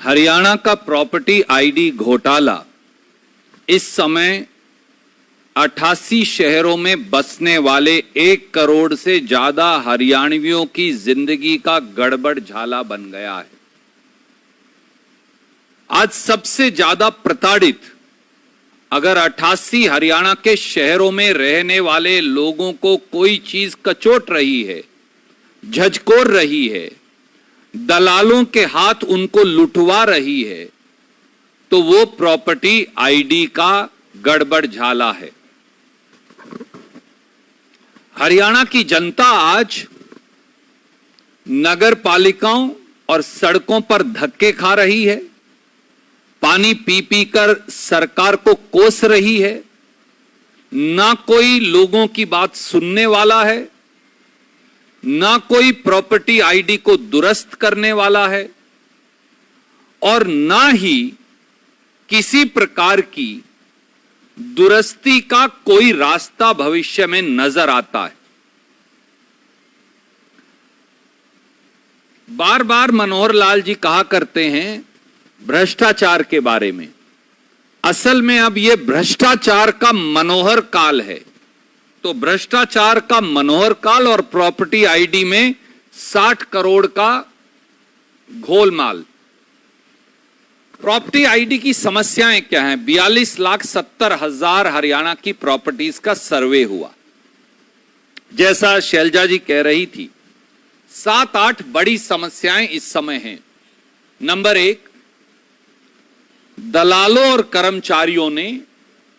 हरियाणा का property ID घोटाला इस समय 88 शहरों में बसने वाले 1 करोड़ से ज्यादा हरियाणवियों की जिंदगी का गड़बड़ झाला बन गया है। आज सबसे ज्यादा प्रताड़ित अगर 88 हरियाणा के शहरों में रहने वाले लोगों को कोई चीज कचोट रही है, झकझोर रही है, दलालों के हाथ उनको लुटवा रही है, तो वो प्रॉपर्टी आईडी का गड़बड़ झाला है। हरियाणा की जनता आज नगर पालिकाओं और सड़कों पर धक्के खा रही है, पानी पी पी कर सरकार को कोस रही है, ना कोई लोगों की बात सुनने वाला है, ना कोई प्रॉपर्टी आईडी को दुरुस्त करने वाला है, और ना ही किसी प्रकार की दुरुस्ती का कोई रास्ता भविष्य में नजर आता है। बार बार मनोहर लाल जी कहा करते हैं भ्रष्टाचार के बारे में। असल में अब यह भ्रष्टाचार का मनोहर काल है। तो भ्रष्टाचार का मनोहर काल और प्रॉपर्टी आईडी में 60 करोड़ का घोलमाल। प्रॉपर्टी आईडी की समस्याएं क्या हैं? 42,70,000 हरियाणा की प्रॉपर्टीज का सर्वे हुआ। जैसा शैलजा जी कह रही थी, 7-8 बड़ी समस्याएं इस समय हैं। नंबर 1, दलालों और कर्मचारियों ने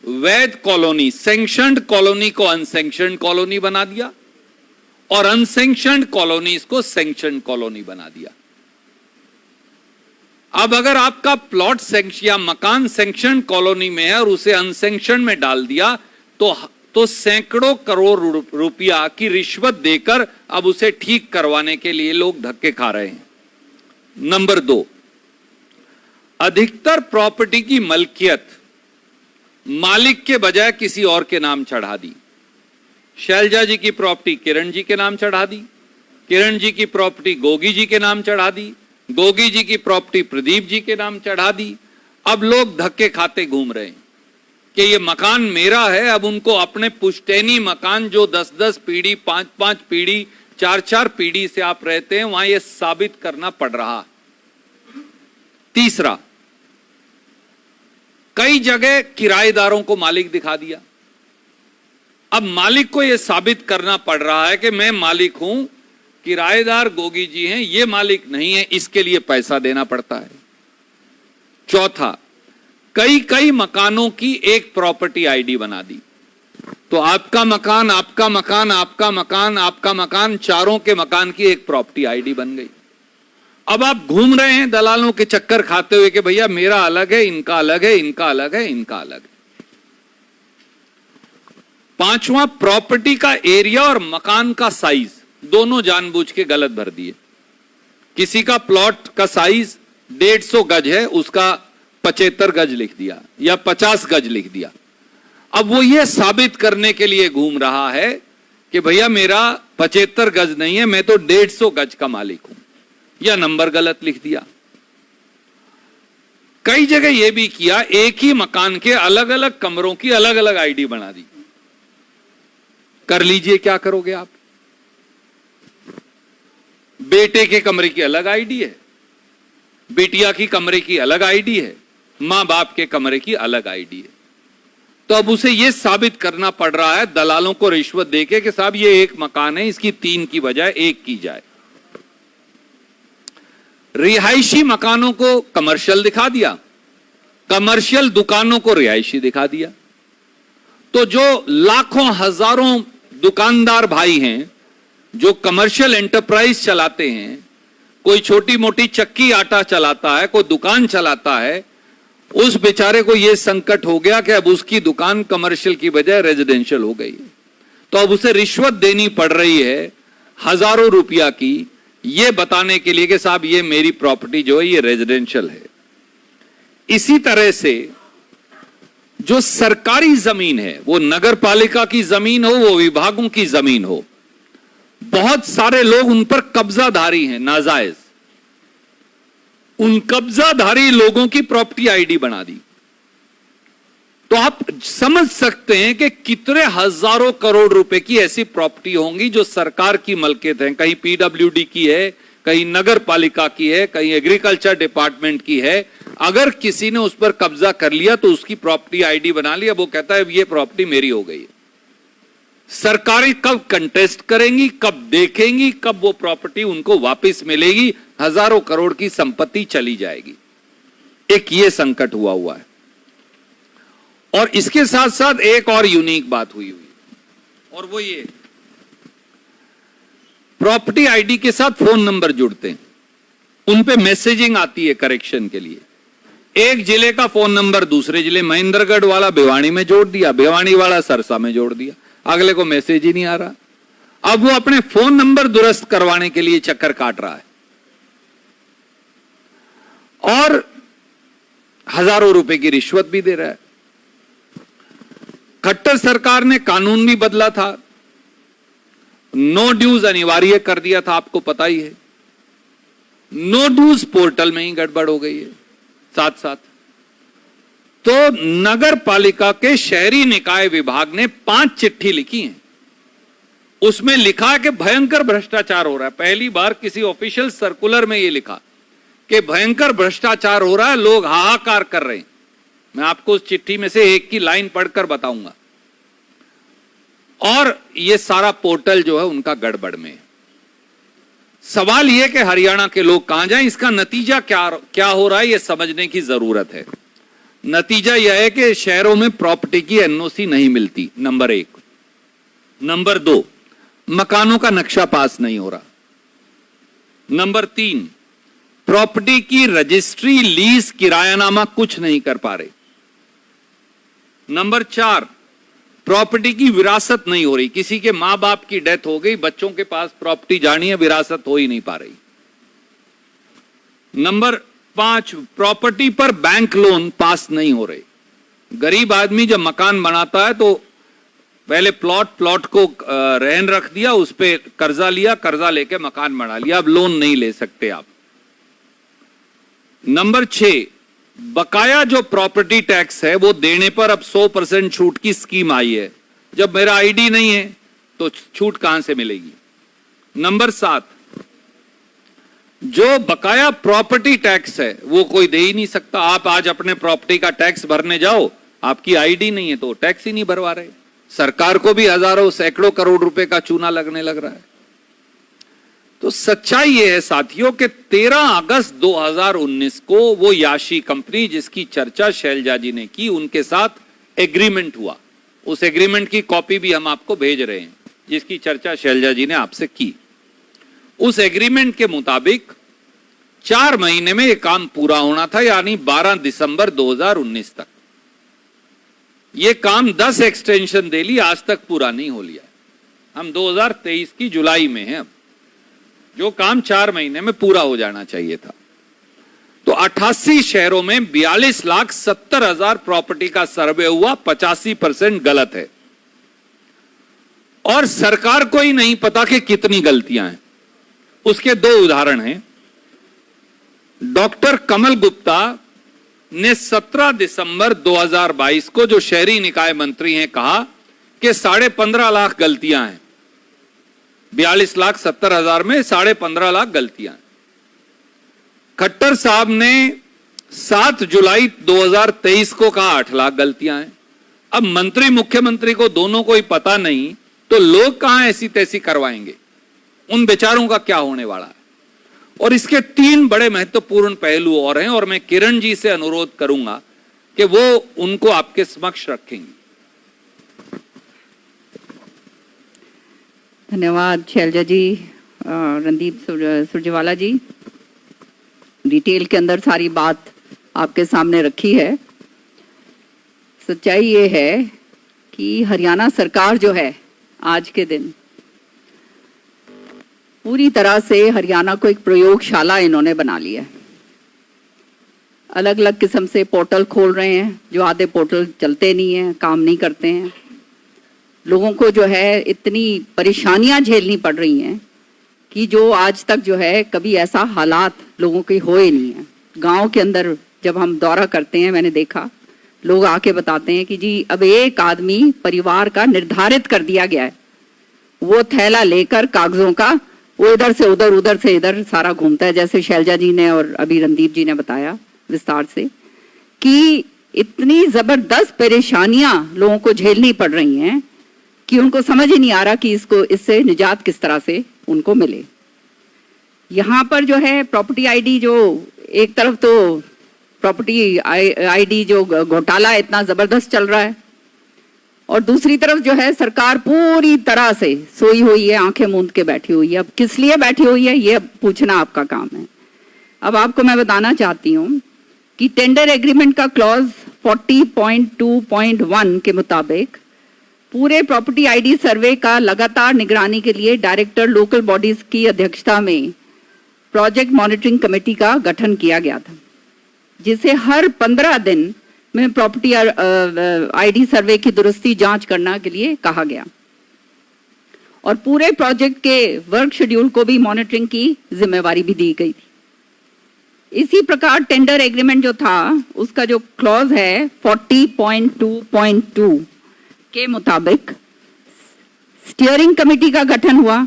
वैध कॉलोनी, सैंक्शनड कॉलोनी को अनसैंक्शनड कॉलोनी बना दिया और अनसैंक्शनड कॉलोनीज को सैंक्शनड कॉलोनी बना दिया। अब अगर आपका प्लॉट या मकान सैंक्शनड कॉलोनी में है और उसे अनसैंक्शनड में डाल दिया तो सैकड़ों करोड़ रुपया की रिश्वत देकर अब उसे ठीक करवाने के लिए लोग धक्के खा रहे हैं। नंबर 2, अधिकतर प्रॉपर्टी की मलकियत मालिक के बजाय किसी और के नाम चढ़ा दी। शैलजा जी की प्रॉपर्टी किरण जी के नाम चढ़ा दी, किरण जी की प्रॉपर्टी गोगी जी के नाम चढ़ा दी, गोगी जी की प्रॉपर्टी प्रदीप जी के नाम चढ़ा दी। अब लोग धक्के खाते घूम रहे हैं कि ये मकान मेरा है। अब उनको अपने पुश्तैनी मकान जो 10-10 पीढ़ी, 5-5 पीढ़ी, 4-4 पीढ़ी से आप रहते हैं, वहां ये साबित करना पड़ रहा। तीसरा, कई जगह किराएदारों को मालिक दिखा दिया। अब मालिक को यह साबित करना पड़ रहा है कि मैं मालिक हूं, किराएदार गोगी जी हैं, ये मालिक नहीं है, इसके लिए पैसा देना पड़ता है। चौथा, कई मकानों की एक प्रॉपर्टी आईडी बना दी। तो आपका मकान, आपका मकान, आपका मकान, आपका मकान, चारों के मकान की एक प्रॉपर्टी आईडी बन गई। अब आप घूम रहे हैं दलालों के चक्कर खाते हुए कि भैया मेरा अलग है, इनका अलग है, इनका अलग है, इनका अलग है। पांचवा, प्रॉपर्टी का एरिया और मकान का साइज दोनों जानबूझ के गलत भर दिए। किसी का प्लॉट का साइज 150 गज है, उसका 75 गज लिख दिया या 50 गज लिख दिया। अब वो ये साबित करने के लिए घूम रहा है कि भैया मेरा 75 गज नहीं है, मैं तो 150 गज का मालिक हूं, या नंबर गलत लिख दिया। कई जगह यह भी किया, एक ही मकान के अलग अलग कमरों की अलग अलग आईडी बना दी। कर लीजिए, क्या करोगे आप? बेटे के कमरे की अलग आईडी है, बेटिया की कमरे की अलग आईडी है, मां बाप के कमरे की अलग आईडी है। तो अब उसे यह साबित करना पड़ रहा है दलालों को रिश्वत देके कि साहब ये एक मकान है, इसकी 3 की बजाय 1 की जाए। रिहायशी मकानों को कमर्शियल दिखा दिया, कमर्शियल दुकानों को रिहायशी दिखा दिया। तो जो लाखों हजारों दुकानदार भाई हैं जो कमर्शियल एंटरप्राइज चलाते हैं, कोई छोटी मोटी चक्की आटा चलाता है, कोई दुकान चलाता है, उस बेचारे को यह संकट हो गया कि अब उसकी दुकान कमर्शियल की बजाय रेजिडेंशियल हो गई। तो अब उसे रिश्वत देनी पड़ रही है हजारों रुपया की, ये बताने के लिए कि साहब ये मेरी प्रॉपर्टी जो है ये रेजिडेंशियल है। इसी तरह से जो सरकारी जमीन है, वो नगर पालिका की जमीन हो, वो विभागों की जमीन हो, बहुत सारे लोग उन पर कब्जाधारी हैं नाजायज। उन कब्जाधारी लोगों की प्रॉपर्टी आईडी बना दी। तो आप समझ सकते हैं कि कितने हजारों करोड़ रुपए की ऐसी प्रॉपर्टी होंगी जो सरकार की मलकियत है, कहीं पीडब्ल्यूडी की है, कहीं नगर पालिका की है, कहीं एग्रीकल्चर डिपार्टमेंट की है। अगर किसी ने उस पर कब्जा कर लिया तो उसकी प्रॉपर्टी आईडी बना लिया, वो कहता है ये प्रॉपर्टी मेरी हो गई है। सरकारें कब कंटेस्ट करेंगी, कब देखेंगी, कब वो प्रॉपर्टी उनको वापस मिलेगी, हजारों करोड़ की संपत्ति चली जाएगी। एक ये संकट हुआ है। और इसके साथ साथ एक और यूनिक बात हुई और वो ये, प्रॉपर्टी आईडी के साथ फोन नंबर जुड़ते हैं, उन पे मैसेजिंग आती है करेक्शन के लिए। एक जिले का फोन नंबर दूसरे जिले, महेंद्रगढ़ वाला भिवानी में जोड़ दिया, भिवानी वाला सरसा में जोड़ दिया, अगले को मैसेज ही नहीं आ रहा। अब वो अपने फोन नंबर दुरुस्त करवाने के लिए चक्कर काट रहा है और हजारों रुपए की रिश्वत भी दे रहा है। खट्टर सरकार ने कानून भी बदला था, नो ड्यूज अनिवार्य कर दिया था, आपको पता ही है। नो ड्यूज पोर्टल में ही गड़बड़ हो गई है साथ साथ। तो नगर पालिका के शहरी निकाय विभाग ने 5 चिट्ठी लिखी हैं। उसमें लिखा है कि भयंकर भ्रष्टाचार हो रहा है। पहली बार किसी ऑफिशियल सर्कुलर में यह लिखा कि भयंकर भ्रष्टाचार हो रहा है, लोग हाहाकार कर रहे हैं। मैं आपको उस चिट्ठी में से एक की लाइन पढ़कर बताऊंगा। और यह सारा पोर्टल जो है उनका गड़बड़ में है। सवाल यह कि हरियाणा के लोग कहां जाएं, इसका नतीजा क्या हो रहा है यह समझने की जरूरत है। नतीजा यह है कि शहरों में प्रॉपर्टी की एनओसी नहीं मिलती, नंबर 1। नंबर 2, मकानों का नक्शा पास नहीं हो रहा। नंबर 3, प्रॉपर्टी की रजिस्ट्री, लीज, किरायानामा कुछ नहीं कर पा रहे। नंबर 4, प्रॉपर्टी की विरासत नहीं हो रही। किसी के मां बाप की डेथ हो गई, बच्चों के पास प्रॉपर्टी जानी है, विरासत हो ही नहीं पा रही। नंबर 5, प्रॉपर्टी पर बैंक लोन पास नहीं हो रहे। गरीब आदमी जब मकान बनाता है तो पहले प्लॉट को रहन रख दिया, उस पे कर्जा लिया, कर्जा लेके मकान बना लिया, अब लोन नहीं ले सकते आप। नंबर 6, बकाया जो प्रॉपर्टी टैक्स है वो देने पर अब 100% छूट की स्कीम आई है। जब मेरा आईडी नहीं है तो छूट कहां से मिलेगी। नंबर 7, जो बकाया प्रॉपर्टी टैक्स है वो कोई दे ही नहीं सकता। आप आज अपने प्रॉपर्टी का टैक्स भरने जाओ, आपकी आईडी नहीं है तो टैक्स ही नहीं भरवा रहे। सरकार को भी हजारों सैकड़ों करोड़ रुपए का चूना लगने लग रहा है। तो सच्चाई यह है साथियों कि 13 अगस्त 2019 को वो याशी कंपनी जिसकी चर्चा शैलजा जी ने की, उनके साथ एग्रीमेंट हुआ। उस एग्रीमेंट की कॉपी भी हम आपको भेज रहे हैं जिसकी चर्चा शैलजा जी ने आपसे की। उस एग्रीमेंट के मुताबिक 4 महीने में यह काम पूरा होना था, यानी 12 दिसंबर 2019 तक। यह काम 10 एक्सटेंशन दे ली, आज तक पूरा नहीं हो लिया। हम 2023 की जुलाई में हैं। अब जो काम 4 महीने में पूरा हो जाना चाहिए था। तो 88 शहरों में 42,70,000 प्रॉपर्टी का सर्वे हुआ, 85% गलत है। और सरकार को ही नहीं पता कि कितनी गलतियां हैं। उसके 2 उदाहरण हैं। डॉक्टर कमल गुप्ता ने 17 दिसंबर 2022 को, जो शहरी निकाय मंत्री हैं, कहा कि 15.5 लाख गलतियां हैं। 42,70,000 में 15.5 लाख गलतियां। खट्टर साहब ने 7 जुलाई 2023 को कहा 8 लाख गलतियां हैं। अब मंत्री मुख्यमंत्री को दोनों को ही पता नहीं तो लोग कहां ऐसी तैसी करवाएंगे। उन बेचारों का क्या होने वाला है। और इसके 3 बड़े महत्वपूर्ण पहलू और हैं, और मैं किरण जी से अनुरोध करूंगा कि वो उनको आपके समक्ष रखेंगी। धन्यवाद शैलजा जी। रणदीप सुरजेवाला जी, डिटेल के अंदर सारी बात आपके सामने रखी है। सच्चाई ये है कि हरियाणा सरकार जो है आज के दिन पूरी तरह से हरियाणा को एक प्रयोगशाला इन्होंने बना लिया है। अलग अलग किस्म से पोर्टल खोल रहे हैं, जो आधे पोर्टल चलते नहीं हैं, काम नहीं करते हैं। लोगों को जो है इतनी परेशानियां झेलनी पड़ रही हैं कि जो आज तक जो है कभी ऐसा हालात लोगों के हो ही नहीं है। गांव के अंदर जब हम दौरा करते हैं, मैंने देखा लोग आके बताते हैं कि जी अब एक आदमी परिवार का निर्धारित कर दिया गया है, वो थैला लेकर कागजों का वो इधर से उधर सारा घूमता है, जैसे शैलजा जी ने और अभी रणदीप जी ने बताया विस्तार से कि इतनी जबरदस्त परेशानियां लोगों को झेलनी पड़ रही हैं कि उनको समझ ही नहीं आ रहा कि इससे निजात किस तरह से उनको मिले। यहाँ पर जो है प्रॉपर्टी आईडी, जो एक तरफ तो प्रॉपर्टी आईडी जो घोटाला इतना जबरदस्त चल रहा है और दूसरी तरफ जो है सरकार पूरी तरह से सोई हुई है, आंखें मूंद के बैठी हुई है। अब किस लिए बैठी हुई है ये पूछना आपका काम है। अब आपको मैं बताना चाहती हूँ कि टेंडर एग्रीमेंट का क्लॉज 40.2.1 के मुताबिक पूरे प्रॉपर्टी आईडी सर्वे का लगातार निगरानी के लिए डायरेक्टर लोकल बॉडीज की अध्यक्षता में प्रोजेक्ट मॉनिटरिंग कमेटी का गठन किया गया था, जिसे हर 15 दिन में प्रॉपर्टी आईडी सर्वे की दुरुस्ती जांच करने के लिए कहा गया और पूरे प्रोजेक्ट के वर्क शेड्यूल को भी मॉनिटरिंग की जिम्मेवारी भी दी गई थी। इसी प्रकार टेंडर एग्रीमेंट जो था उसका जो क्लॉज है 40.2.2 के मुताबिक स्टीयरिंग कमेटी का गठन हुआ,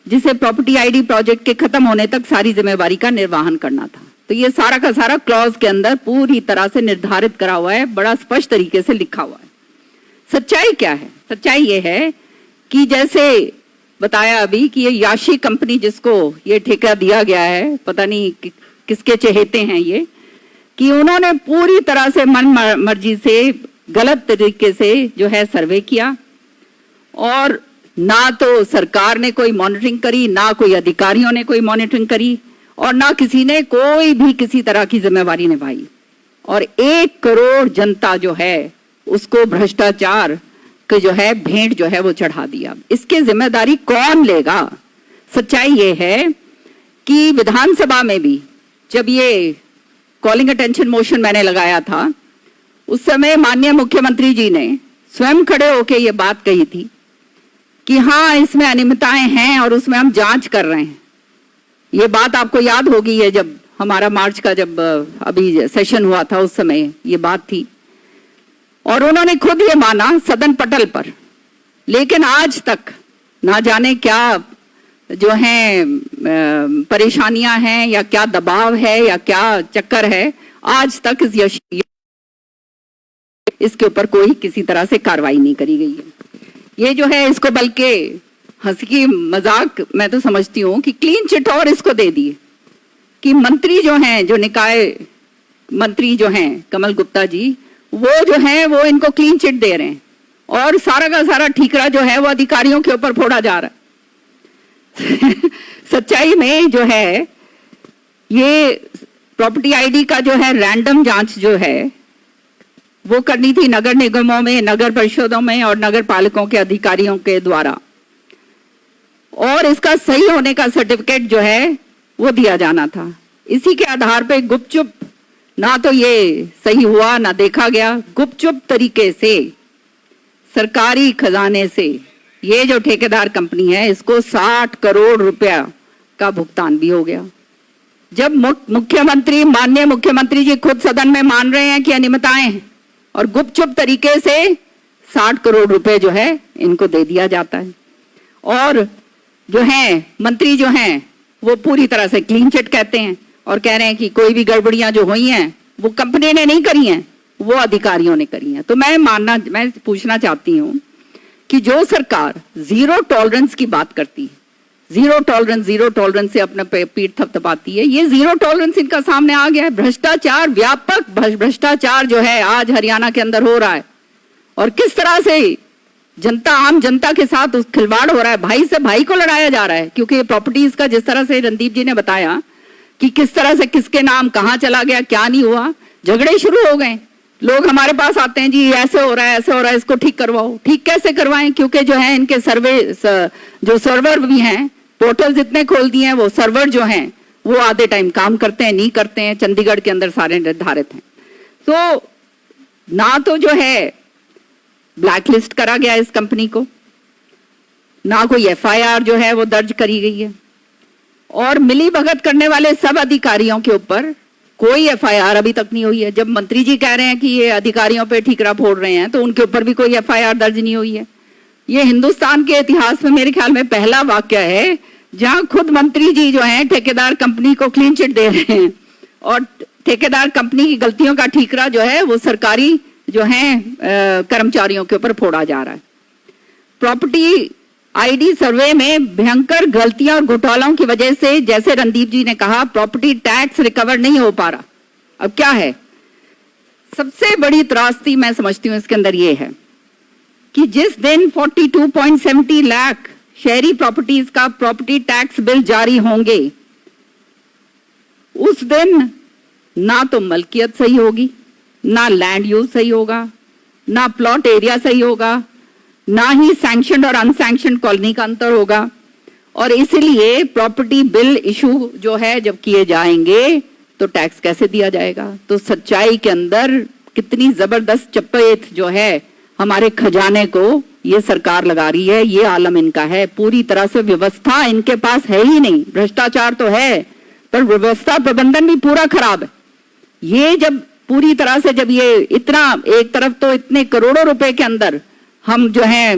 जिसे प्रॉपर्टी आईडी प्रोजेक्ट के खत्म होने तक सारी जिम्मेवारी का निर्वहन करना था। तो ये सारा का सारा क्लॉज के अंदर पूरी तरह से निर्धारित करा हुआ है, बड़ा स्पष्ट तरीके से लिखा हुआ है। सच्चाई क्या है? सच्चाई ये है कि जैसे बताया अभी कि ये याशी कंपनी जिसको ये ठेका दिया गया है, पता नहीं किसके चहेते हैं ये, कि उन्होंने पूरी तरह से मन मर्जी से गलत तरीके से जो है सर्वे किया और ना तो सरकार ने कोई मॉनिटरिंग करी, ना कोई अधिकारियों ने कोई मॉनिटरिंग करी और ना किसी ने कोई भी किसी तरह की जिम्मेवारी निभाई और 1 करोड़ जनता जो है उसको भ्रष्टाचार के जो है भेंट जो है वो चढ़ा दिया। इसकी जिम्मेदारी कौन लेगा? सच्चाई ये है कि विधानसभा में भी जब ये कॉलिंग अटेंशन मोशन मैंने लगाया था, उस समय माननीय मुख्यमंत्री जी ने स्वयं खड़े होकर ये बात कही थी कि हाँ इसमें अनियमितताएं हैं और उसमें हम जांच कर रहे हैं। ये बात आपको याद होगी है, जब हमारा मार्च का जब अभी सेशन हुआ था उस समय ये बात थी और उन्होंने खुद ये माना सदन पटल पर। लेकिन आज तक ना जाने क्या जो है परेशानियां हैं या क्या दबाव है या क्या चक्कर है, आज तक इसके ऊपर कोई किसी तरह से कार्रवाई नहीं करी गई है। ये जो है इसको बल्कि हंसी की मजाक मैं तो समझती हूँ कि क्लीन चिट और इसको दे दिए कि मंत्री जो हैं, जो निकाय मंत्री जो हैं कमल गुप्ता जी, वो जो है वो इनको क्लीन चिट दे रहे हैं और सारा का सारा ठीकरा जो है वो अधिकारियों के ऊपर फोड़ा जा रहा है। सच्चाई में जो है ये प्रॉपर्टी आईडी का जो है रैंडम जांच जो है वो करनी थी नगर निगमों में, नगर परिषदों में और नगर पालिकों के अधिकारियों के द्वारा और इसका सही होने का सर्टिफिकेट जो है वो दिया जाना था। इसी के आधार पे गुपचुप ना तो ये सही हुआ ना देखा गया, गुपचुप तरीके से सरकारी खजाने से ये जो ठेकेदार कंपनी है इसको 60 करोड़ रुपया का भुगतान भी हो गया। जब मुख्यमंत्री माननीय मुख्यमंत्री जी खुद सदन में मान रहे हैं कि अनियमितताएं हैं और गुपचुप तरीके से 60 करोड़ रुपए जो है इनको दे दिया जाता है और जो है मंत्री जो हैं वो पूरी तरह से क्लीन चिट कहते हैं और कह रहे हैं कि कोई भी गड़बड़ियां जो हुई हैं वो कंपनी ने नहीं करी हैं, वो अधिकारियों ने करी हैं। तो मैं पूछना चाहती हूँ कि जो सरकार जीरो टॉलरेंस की बात करती है, जीरो टॉलरेंस से अपना पीठ थपथपाती है, ये जीरो टॉलरेंस इनका सामने आ गया है। भ्रष्टाचार, व्यापक भ्रष्टाचार जो है आज हरियाणा के अंदर हो रहा है और किस तरह से जनता, आम जनता के साथ खिलवाड़ हो रहा है, भाई से भाई को लड़ाया जा रहा है। क्योंकि प्रॉपर्टीज का जिस तरह से रणदीप जी ने बताया कि किस तरह से किसके नाम कहाँ चला गया, क्या नहीं हुआ, झगड़े शुरू हो गए। लोग हमारे पास आते हैं, जी ऐसे हो रहा है, ऐसे हो रहा है, इसको ठीक करवाओ। ठीक कैसे करवाएं? क्योंकि जो है इनके जो सर्वर भी हैं, पोर्टल्स इतने खोल दिए हैं, वो सर्वर जो हैं वो आधे टाइम काम करते हैं, नहीं करते हैं। चंडीगढ़ के अंदर सारे निर्धारित हैं। तो ना तो जो है ब्लैकलिस्ट करा गया इस कंपनी को, ना कोई एफआईआर जो है वो दर्ज करी गई है और मिली भगत करने वाले सब अधिकारियों के ऊपर कोई एफआईआर अभी तक नहीं हुई है। जब मंत्री जी कह रहे हैं कि ये अधिकारियों पे ठीकरा फोड़ रहे हैं, तो उनके ऊपर भी कोई एफआईआर दर्ज नहीं हुई है। ये हिंदुस्तान के इतिहास में मेरे ख्याल में पहला वाक्य है जहां खुद मंत्री जी जो हैं ठेकेदार कंपनी को क्लीन चिट दे रहे हैं और ठेकेदार कंपनी की गलतियों का ठीकरा जो है वो सरकारी जो है कर्मचारियों के ऊपर फोड़ा जा रहा है। प्रॉपर्टी आईडी सर्वे में भयंकर गलतियां और घोटालों की वजह से, जैसे रणदीप जी ने कहा, प्रॉपर्टी टैक्स रिकवर नहीं हो पा रहा। अब क्या है, सबसे बड़ी त्रासदी मैं समझती हूँ इसके अंदर ये है कि जिस दिन 42.70 लाख शहरी प्रॉपर्टीज का प्रॉपर्टी टैक्स बिल जारी होंगे, उस दिन ना तो मलकियत सही होगी, ना लैंड यूज सही होगा, ना प्लॉट एरिया सही होगा, ना ही सैंक्शनड और अनसैंक्शनड कॉलोनी का अंतर होगा। और इसलिए प्रॉपर्टी बिल इशू जो है जब किए जाएंगे तो टैक्स कैसे दिया जाएगा। तो सच्चाई के अंदर कितनी जबरदस्त चपेट जो है हमारे खजाने को ये सरकार लगा रही है, ये आलम इनका है। पूरी तरह से व्यवस्था इनके पास है ही नहीं। भ्रष्टाचार तो है पर व्यवस्था प्रबंधन भी पूरा खराब है। ये जब पूरी तरह से जब ये इतना, एक तरफ तो इतने करोड़ों रुपए के अंदर हम जो है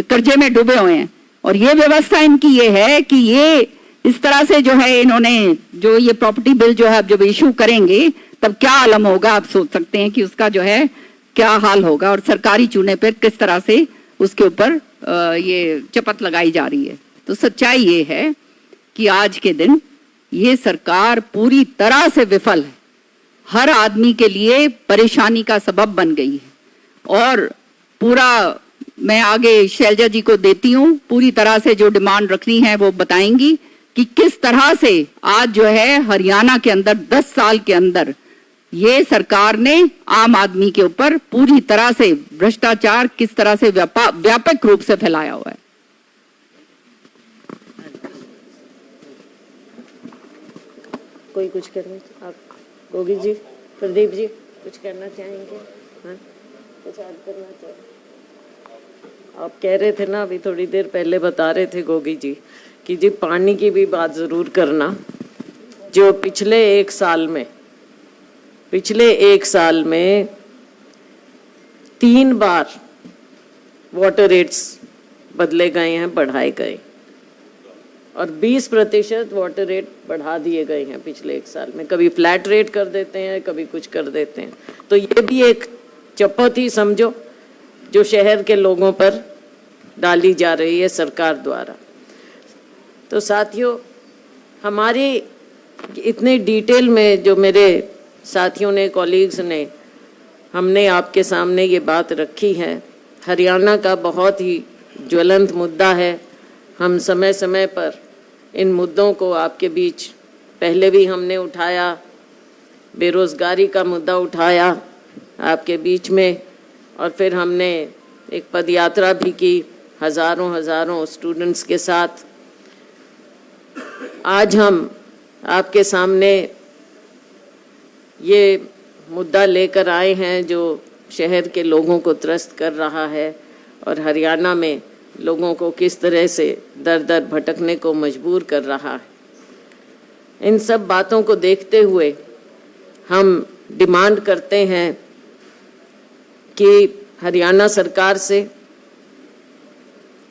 कर्जे में डूबे हुए हैं, और ये व्यवस्था इनकी ये है कि ये इस तरह से जो है इन्होंने जो ये प्रॉपर्टी बिल जो है अब जब इशू करेंगे तब क्या आलम होगा, आप सोच सकते हैं कि उसका जो है क्या हाल होगा और सरकारी चूने पर किस तरह से उसके ऊपर ये चपत लगाई जा रही है। तो सच्चाई ये है कि आज के दिन ये सरकार पूरी तरह से विफल है, हर आदमी के लिए परेशानी का सबब बन गई है। और पूरा मैं आगे शैलजा जी को देती हूँ, पूरी तरह से जो डिमांड रखनी है वो बताएंगी कि किस तरह से आज जो है हरियाणा के अंदर 10 साल के अंदर ये सरकार ने आम आदमी के ऊपर पूरी तरह से भ्रष्टाचार किस तरह से व्यापक रूप से फैलाया हुआ है। कोई कुछ करना, आप गोगी जी, प्रदीप जी कुछ करना चाहेंगे? हाँ, कुछ ऐड करना चाहेंगे? आप कह रहे थे ना, अभी थोड़ी देर पहले बता रहे थे गोगी जी कि जी पानी की भी बात जरूर करना। जो पिछले एक साल में 3 बार वाटर रेट्स बदले गए हैं, बढ़ाए गए, और 20% वाटर रेट बढ़ा दिए गए हैं पिछले एक साल में। कभी फ्लैट रेट कर देते हैं, कभी कुछ कर देते हैं। तो ये भी एक चपत ही समझो जो शहर के लोगों पर डाली जा रही है सरकार द्वारा। तो साथियों, हमारी इतने डिटेल में जो मेरे साथियों ने, कॉलीग्स ने, हमने आपके सामने ये बात रखी है, हरियाणा का बहुत ही ज्वलंत मुद्दा है। हम समय समय पर इन मुद्दों को आपके बीच पहले भी हमने उठाया, बेरोज़गारी का मुद्दा उठाया आपके बीच में, और फिर हमने एक पदयात्रा भी की हज़ारों स्टूडेंट्स के साथ। आज हम आपके सामने ये मुद्दा लेकर आए हैं जो शहर के लोगों को त्रस्त कर रहा है और हरियाणा में लोगों को किस तरह से दर दर भटकने को मजबूर कर रहा है। इन सब बातों को देखते हुए हम डिमांड करते हैं कि हरियाणा सरकार से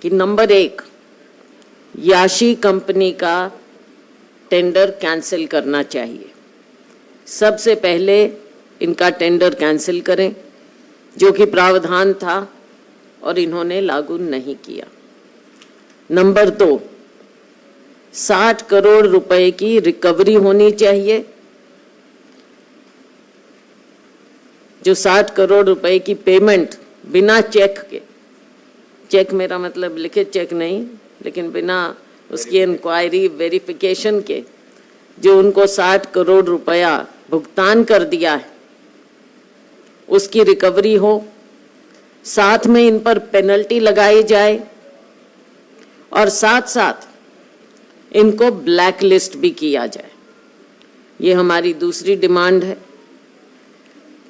कि नंबर 1, याशी कंपनी का टेंडर कैंसिल करना चाहिए। सबसे पहले इनका टेंडर कैंसिल करें, जो कि प्रावधान था और इन्होंने लागू नहीं किया। नंबर 2, 60 करोड़ रुपए की रिकवरी होनी चाहिए। जो 60 करोड़ रुपए की पेमेंट बिना चेक के, चेक मेरा मतलब लिखित चेक नहीं, लेकिन बिना उसकी इंक्वायरी वेरिफिकेशन के जो उनको 60 करोड़ रुपया भुगतान कर दिया है, उसकी रिकवरी हो। साथ में इन पर पेनल्टी लगाई जाए और साथ साथ इनको ब्लैक लिस्ट भी किया जाए। ये हमारी दूसरी डिमांड है।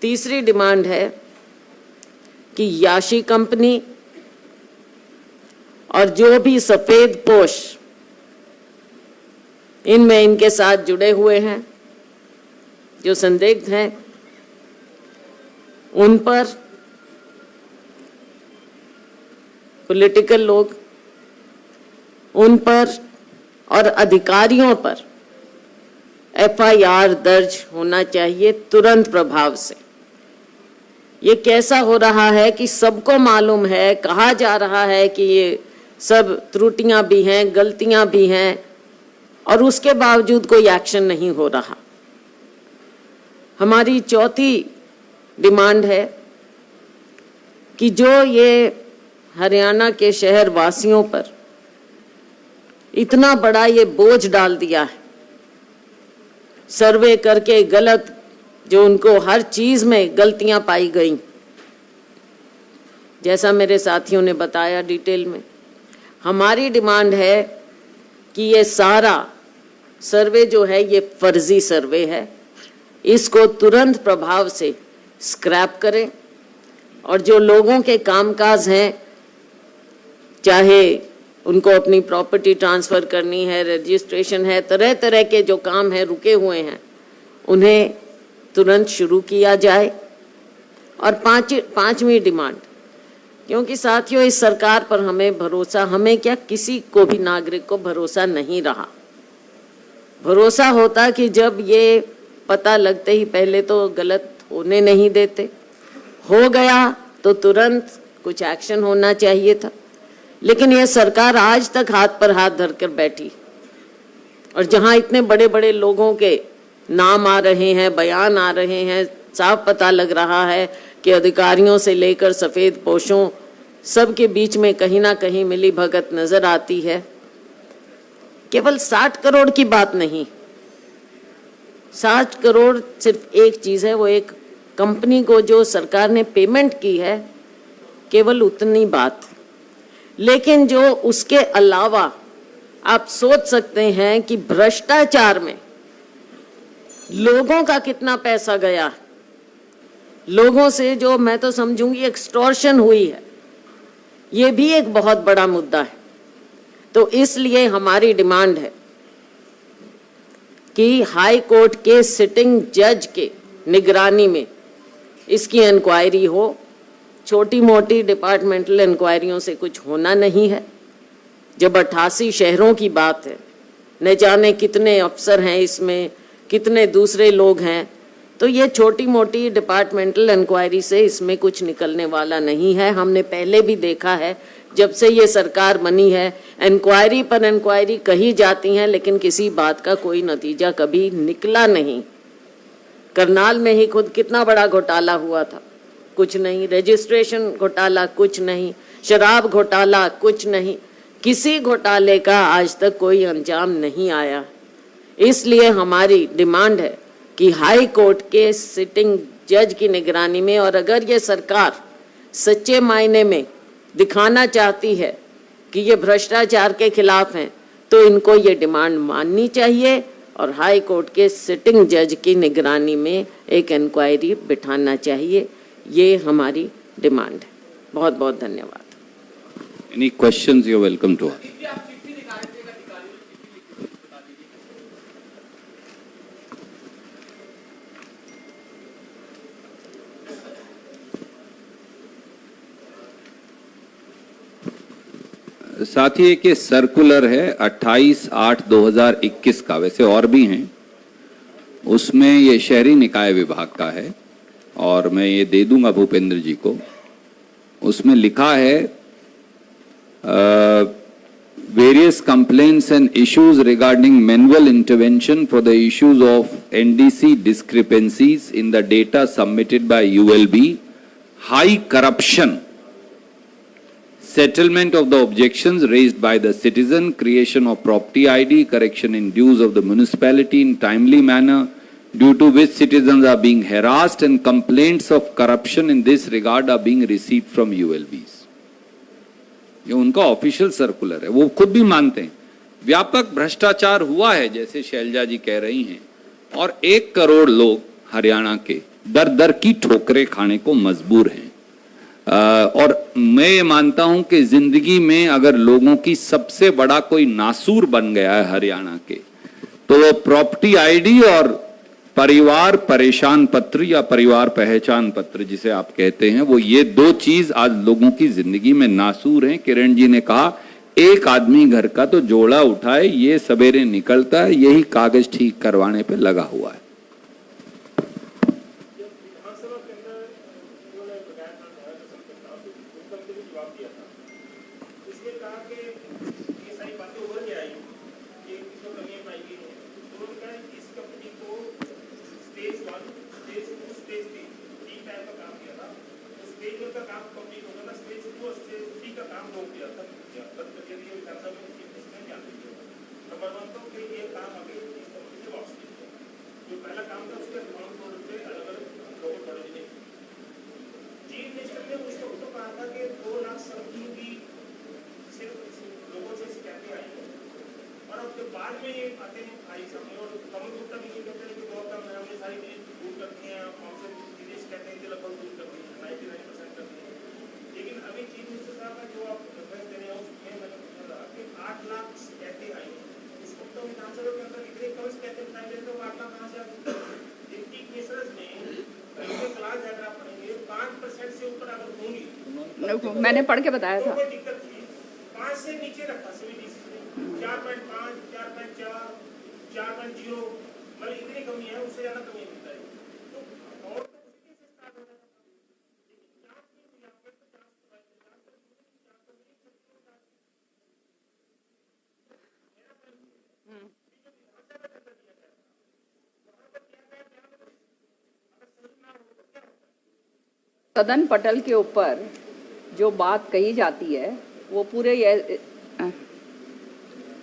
तीसरी डिमांड है कि याशी कंपनी और जो भी सफेद पोश इनमें इनके साथ जुड़े हुए हैं, जो संदिग्ध हैं उन पर, पॉलिटिकल लोग उन पर और अधिकारियों पर एफआईआर दर्ज होना चाहिए तुरंत प्रभाव से। ये कैसा हो रहा है कि सबको मालूम है, कहा जा रहा है कि ये सब त्रुटियां भी हैं, गलतियां भी हैं, और उसके बावजूद कोई एक्शन नहीं हो रहा। हमारी चौथी डिमांड है कि जो ये हरियाणा के शहर वासियों पर इतना बड़ा ये बोझ डाल दिया है, सर्वे करके गलत, जो उनको हर चीज में गलतियां पाई गई, जैसा मेरे साथियों ने बताया डिटेल में। हमारी डिमांड है कि ये सारा सर्वे जो है ये फर्जी सर्वे है, इसको तुरंत प्रभाव से स्क्रैप करें, और जो लोगों के कामकाज हैं, चाहे उनको अपनी प्रॉपर्टी ट्रांसफर करनी है, रजिस्ट्रेशन है, तरह तरह के जो काम है रुके हुए हैं, उन्हें तुरंत शुरू किया जाए। और पांचवी डिमांड, क्योंकि साथियों इस सरकार पर हमें भरोसा, हमें क्या किसी को भी नागरिक को भरोसा नहीं रहा। भरोसा होता कि जब ये पता लगते ही पहले तो गलत होने नहीं देते, हो गया तो तुरंत कुछ एक्शन होना चाहिए था। लेकिन यह सरकार आज तक हाथ पर हाथ धरकर बैठी, और जहां इतने बड़े बड़े लोगों के नाम आ रहे हैं, बयान आ रहे हैं, साफ पता लग रहा है कि अधिकारियों से लेकर सफेद पोशों सबके बीच में कहीं ना कहीं मिली भगत नजर आती है। केवल 60 करोड़ की बात नहीं, 60 करोड़ सिर्फ एक चीज है, वो एक कंपनी को जो सरकार ने पेमेंट की है, केवल उतनी बात। लेकिन जो उसके अलावा आप सोच सकते हैं कि भ्रष्टाचार में लोगों का कितना पैसा गया, लोगों से जो मैं तो समझूंगी एक्सटॉर्शन हुई है, ये भी एक बहुत बड़ा मुद्दा है। तो इसलिए हमारी डिमांड है कि हाई कोर्ट के सिटिंग जज के निगरानी में इसकी इंक्वायरी हो। छोटी मोटी डिपार्टमेंटल इंक्वायरियों से कुछ होना नहीं है। जब 88 शहरों की बात है, न जाने कितने अफसर हैं इसमें, कितने दूसरे लोग हैं, तो ये छोटी मोटी डिपार्टमेंटल इंक्वायरी से इसमें कुछ निकलने वाला नहीं है। हमने पहले भी देखा है, जब से ये सरकार बनी है, इंक्वायरी पर इंक्वायरी कही जाती हैं, लेकिन किसी बात का कोई नतीजा कभी निकला नहीं। करनाल में ही खुद कितना बड़ा घोटाला हुआ था, कुछ नहीं। रजिस्ट्रेशन घोटाला, कुछ नहीं। शराब घोटाला, कुछ नहीं। किसी घोटाले का आज तक कोई अंजाम नहीं आया। इसलिए हमारी डिमांड है कि हाई कोर्ट के सिटिंग जज की निगरानी में, और अगर ये सरकार सच्चे मायने में दिखाना चाहती है कि ये भ्रष्टाचार के खिलाफ हैं, तो इनको ये डिमांड माननी चाहिए और हाई कोर्ट के सिटिंग जज की निगरानी में एक इंक्वायरी बिठाना चाहिए। ये हमारी डिमांड है। बहुत बहुत धन्यवाद। Any questions? You're welcome to ask. साथ ही एक ये सर्कुलर है 28/8/2021 का, वैसे और भी हैं, उसमें ये शहरी निकाय विभाग का है और मैं ये दे दूंगा भूपेंद्र जी को। उसमें लिखा है various complaints and issues regarding manual intervention for the issues of NDC discrepancies in the data submitted by ULB, high corruption, settlement of the objections raised by the citizen, creation of property ID, correction in dues of the municipality in timely manner, due to which citizens are being harassed, and complaints of corruption in this regard are being received from ULBs. ये उनका official circular है, वो खुद भी मानते हैं व्यापक भ्रष्टाचार हुआ है, जैसे शैलजा जी कह रही हैं, और 1 करोड़ लोग हरियाणा के दर दर की ठोकरें खाने को मजबूर हैं। और मैं ये मानता हूं कि जिंदगी में अगर लोगों की सबसे बड़ा कोई नासूर बन गया है हरियाणा के, तो वो प्रॉपर्टी आईडी और परिवार परेशान पत्र या परिवार पहचान पत्र जिसे आप कहते हैं, वो ये दो चीज आज लोगों की जिंदगी में नासूर हैं। किरण जी ने कहा एक आदमी घर का तो जोड़ा उठाए, ये सवेरे निकलता है, यही कागज ठीक करवाने पे लगा हुआ है। मैंने पढ़ के बताया था। 5 से नीचे रखा CBDC 4.5, 4.4, 4.0, मतलब इतनी कमी है, उससे ज्यादा कमी मिलता है। तो और तो उसी से स्टार्ट होता है। सदन पटल के ऊपर जो बात कही जाती है वो पूरे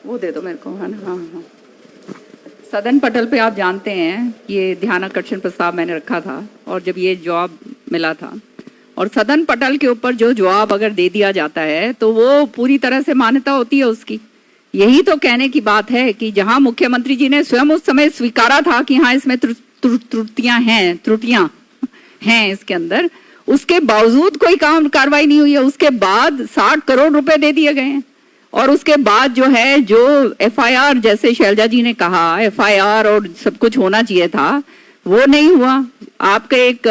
वो दे दो मेरे को, है ना? हाँ हाँ। सदन पटल पे आप जानते हैं ये ध्यानाकर्षण प्रस्ताव मैंने रखा था, और जब ये जवाब मिला था, और सदन पटल के ऊपर जो जवाब अगर दे दिया जाता है तो वो पूरी तरह से मान्यता होती है उसकी। यही तो कहने की बात है कि जहां मुख्यमंत्री जी ने स्वयं उस समय स्वीकारा था कि हाँ इसमें त्रुटियां हैं इसके अंदर, उसके बावजूद कोई कार्रवाई नहीं हुई है। उसके बाद 60 करोड़ रुपए दे दिए गए हैं, और उसके बाद जो है जो FIR, जैसे शैलजा जी ने कहा FIR और सब कुछ होना चाहिए था, वो नहीं हुआ। आपके एक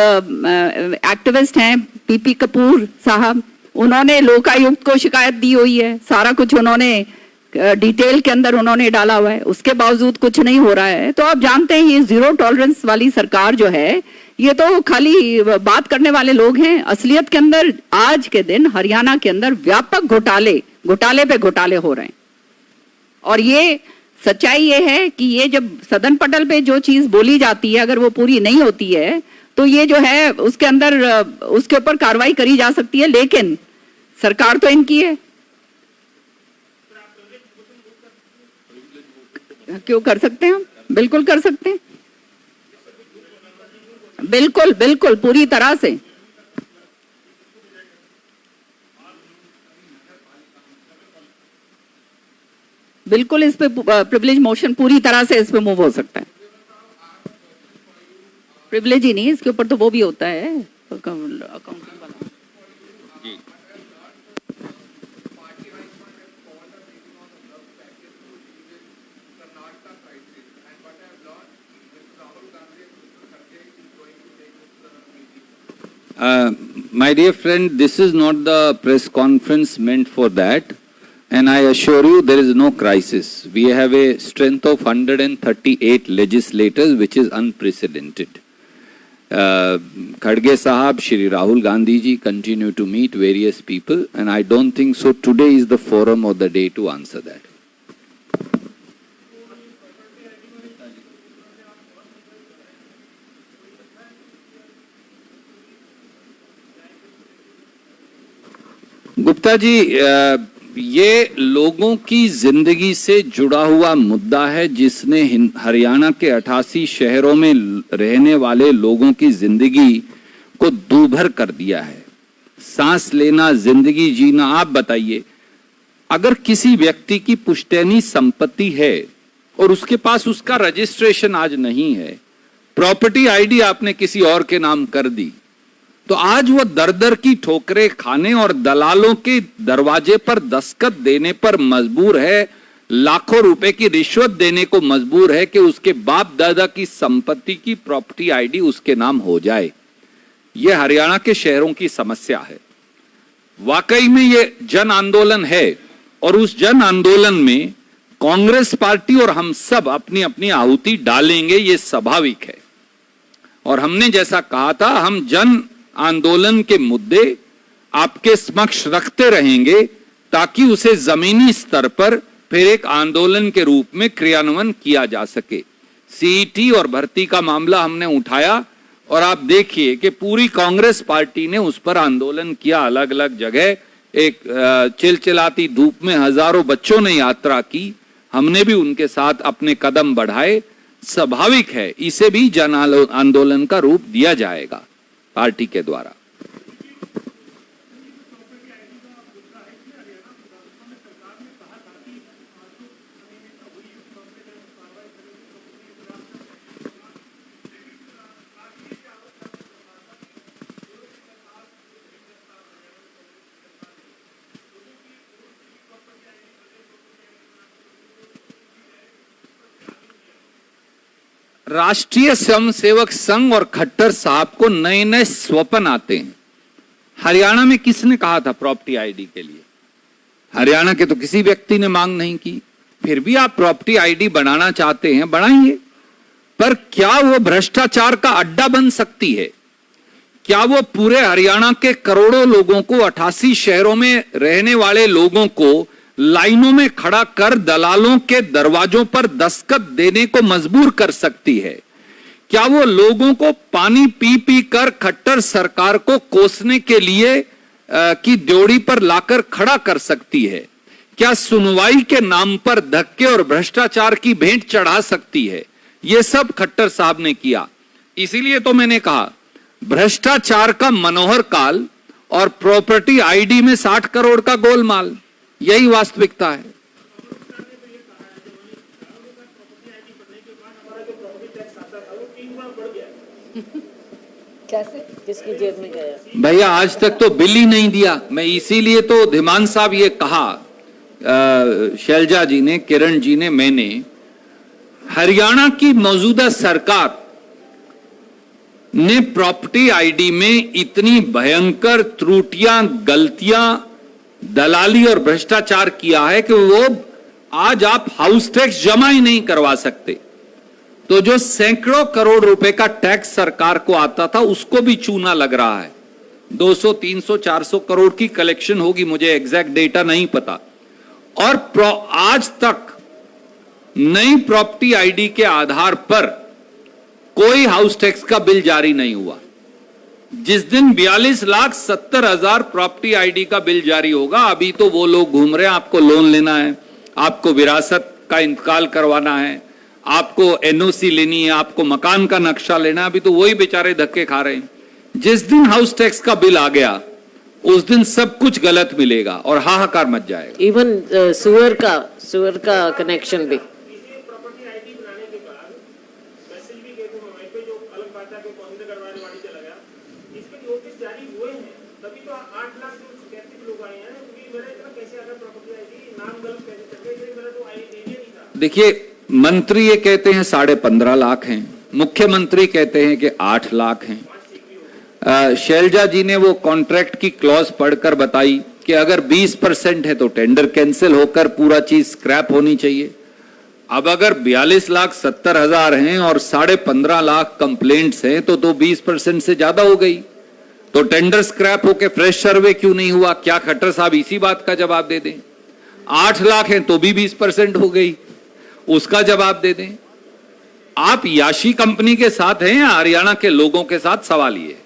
एक्टिविस्ट हैं PP कपूर साहब, उन्होंने लोकायुक्त को शिकायत दी हुई है, सारा कुछ उन्होंने डिटेल के अंदर उन्होंने डाला हुआ है, उसके बावजूद कुछ नहीं हो रहा है। तो आप जानते हैं ये जीरो टॉलरेंस वाली सरकार जो है, ये तो खाली बात करने वाले लोग हैं। असलियत के अंदर आज के दिन हरियाणा के अंदर व्यापक घोटाले पे घोटाले हो रहे हैं। और ये सच्चाई ये है कि ये जब सदन पटल पे जो चीज बोली जाती है अगर वो पूरी नहीं होती है तो ये जो है उसके अंदर उसके ऊपर कार्रवाई करी जा सकती है, लेकिन सरकार तो इनकी है। क्यों कर सकते हैं हम? बिल्कुल कर सकते हैं, बिल्कुल बिल्कुल पूरी तरह से। बिल्कुल इस पे प्रिविलेज मोशन पूरी तरह से इस पे मूव हो सकता है। प्रिविलेज ही नहीं, इसके ऊपर तो वो भी होता है अकाउंटिंग वाला। My dear friend, this is not the press conference meant for that, and I assure you there is no crisis. We have a strength of 138 legislators, which is unprecedented. Khadge Sahab, Shri Rahul Gandhi ji continue to meet various people, and I don't think so today is the forum or the day to answer that. Gupta ji, ये लोगों की जिंदगी से जुड़ा हुआ मुद्दा है जिसने हरियाणा के 88 शहरों में रहने वाले लोगों की जिंदगी को दूभर कर दिया है। सांस लेना, जिंदगी जीना। आप बताइए, अगर किसी व्यक्ति की पुश्तैनी संपत्ति है और उसके पास उसका रजिस्ट्रेशन आज नहीं है, प्रॉपर्टी आईडी आपने किसी और के नाम कर दी, तो आज वो दर दर की ठोकरें खाने और दलालों के दरवाजे पर दस्तखत देने पर मजबूर है लाखों रुपए की रिश्वत देने को मजबूर है कि उसके बाप दादा की संपत्ति की प्रॉपर्टी आईडी उसके नाम हो जाए। यह हरियाणा के शहरों की समस्या है। वाकई में यह जन आंदोलन है और उस जन आंदोलन में कांग्रेस पार्टी और हम सब अपनी अपनी आहुति डालेंगे, ये स्वाभाविक है। और हमने जैसा कहा था, हम जन आंदोलन के मुद्दे आपके समक्ष रखते रहेंगे ताकि उसे जमीनी स्तर पर फिर एक आंदोलन के रूप में क्रियान्वयन किया जा सके। सीईटी और भर्ती का मामला हमने उठाया और आप देखिए कि पूरी कांग्रेस पार्टी ने उस पर आंदोलन किया। अलग अलग जगह एक चिलचिलाती धूप में हजारों बच्चों ने यात्रा की, हमने भी उनके साथ अपने कदम बढ़ाए। स्वाभाविक है, इसे भी जन आंदोलन का रूप दिया जाएगा पार्टी के द्वारा। राष्ट्रीय स्वयंसेवक संघ और खट्टर साहब को नए नए स्वप्न आते हैं। हरियाणा में किसने कहा था प्रॉपर्टी आईडी के लिए? हरियाणा के तो किसी व्यक्ति ने मांग नहीं की। फिर भी आप प्रॉपर्टी आईडी बनाना चाहते हैं, बनाइए, पर क्या वो भ्रष्टाचार का अड्डा बन सकती है? क्या वो पूरे हरियाणा के करोड़ों लोगों को, 88 शहरों में रहने वाले लोगों को लाइनों में खड़ा कर दलालों के दरवाजों पर दस्तखत देने को मजबूर कर सकती है? क्या वो लोगों को पानी पी पी कर खट्टर सरकार को कोसने के लिए की ड्योढ़ी पर लाकर खड़ा कर सकती है? क्या सुनवाई के नाम पर धक्के और भ्रष्टाचार की भेंट चढ़ा सकती है? ये सब खट्टर साहब ने किया। इसीलिए तो मैंने कहा, भ्रष्टाचार का मनोहर काल और प्रॉपर्टी आईडी में 60 करोड़ का गोलमाल, यही वास्तविकता है। कैसे, किसकी जेब में गया? भैया आज तक तो बिल ही नहीं दिया। मैं इसीलिए तो धीमान साहब ये कहा, शैलजा जी ने, किरण जी ने, मैंने, हरियाणा की मौजूदा सरकार ने प्रॉपर्टी आईडी में इतनी भयंकर त्रुटियां, गलतियां, दलाली और भ्रष्टाचार किया है कि वो आज आप हाउस टैक्स जमा ही नहीं करवा सकते। तो जो सैकड़ों करोड़ रुपए का टैक्स सरकार को आता था, उसको भी चूना लग रहा है। 200, 300, 400 करोड़ की कलेक्शन होगी, मुझे एग्जैक्ट डेटा नहीं पता। और आज तक नई प्रॉपर्टी आईडी के आधार पर कोई हाउस टैक्स का बिल जारी नहीं हुआ। जिस दिन 42,70,000 प्रॉपर्टी आईडी का बिल जारी होगा, अभी तो वो लोग घूम रहे हैं, आपको लोन लेना है, आपको विरासत का इंतकाल करवाना है, आपको एनओसी लेनी है, आपको मकान का नक्शा लेना है, अभी तो वही बेचारे धक्के खा रहे हैं। जिस दिन हाउस टैक्स का बिल आ गया, उस दिन सब कुछ गलत मिलेगा और हाहाकार मच जाएगा। इवन सुअर का कनेक्शन भी। प्रॉपर्टी आईडी बनाने के बाद मैसेज भी गए थे मोबाइल पे, जो अलग बात है कि कौन से करवाने वाली चला गया। इसके नोटिस जारी हुए हैं, तभी तो 8 लाख जो शिकायती लोग आए हैं, उनकी मेरा इतना कैसे आ गया प्रॉपर्टी आईडी, नाम गलत कैसे चल गया, मेरा तो आईडी नहीं था। देखिए, मंत्री ये कहते हैं 15.5 लाख हैं, मुख्यमंत्री कहते हैं कि 8 लाख हैं। शैलजा जी ने वो कॉन्ट्रैक्ट की क्लॉज पढ़कर बताई कि अगर 20% है तो टेंडर कैंसिल होकर पूरा चीज स्क्रैप होनी चाहिए। अब अगर 42,70,000 हैं और 15.5 लाख कंप्लेंट्स हैं, तो 20% से ज्यादा हो गई। तो टेंडर स्क्रैप होकर फ्रेश सर्वे क्यों नहीं हुआ? क्या खट्टर साहब इसी बात का जवाब दे दें? 8 लाख हैं तो भी 20% हो गई, उसका जवाब दे दें। आप याशी कंपनी के साथ हैं या हरियाणा के लोगों के साथ? सवाल ये।